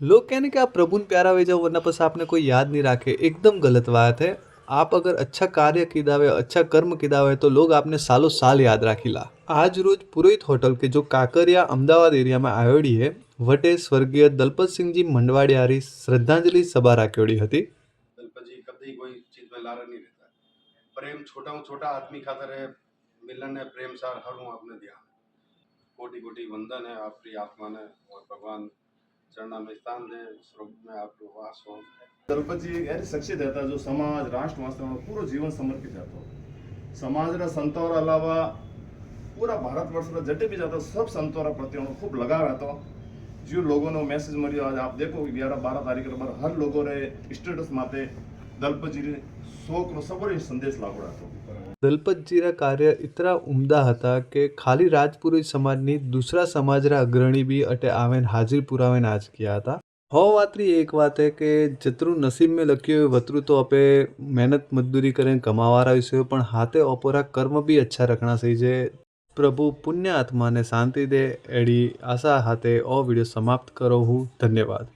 लोग कहने कि आप प्रभु ने प्यारा हो जाओ वरना बस आपने कोई याद नहीं रखे, एकदम गलत बात है। आप अगर अच्छा कार्य कीधा हुए, अच्छा कर्म कीधा हुए तो लोग आपने सालों साल याद राखीला। आज रोज पुरोहित होटल के जो काकरिया अमदावाद एरिया में आयोडी है वटे स्वर्गीय दलपत सिंह जी मंडवाड़ी हारी श्रद्धांजलि सभा राख्योड़ी हती। दलपत जी कभी कोई चीज में लारा नहीं रहता। प्रेम छोटा छोटा आदमी खातर है, मिलन है, प्रेम सार हर हूँ अपने ध्यान। कोटि कोटि वंदन है आपकी आत्मा ने, और भगवान चरणा में स्थान दे, स्वर्ग में आपको वास हो। दलपत जी एक ऐसी शख्सियत है जो समाज राष्ट्र वास्ते पूरा जीवन समर्पित है। समाज रा संतों अलावा पूरा भारतवर्ष में जटे भी जाता सब संतों प्रति खूब लगाव है। जो लोगों ने मैसेज मरियो आज आप देखो 11-12 तारीख पर हर लोगों रे स्टेटस माते दलपत जी रे शोक नो सबरे संदेश लागू रहतो। दलपत जी रा कार्य इतना उम्दा हता कि खाली राजपुरोहित समाज नहीं दूसरा समाज रा अग्रणी भी अटे आवेन हाजिर पुरावेन आज किया था। हो वातरी एक बात है कि जतरू नसीब में लख्यो वतरू तो अपे मेहनत मजदूरी करें कमावारा विषय पण हाथे ओपोरा कर्म भी अच्छा रखना सही जे प्रभु पुण्य आत्मा ने शांति दे एड़ी आशा हाथे ओ वीडियो समाप्त करो हूँ। धन्यवाद।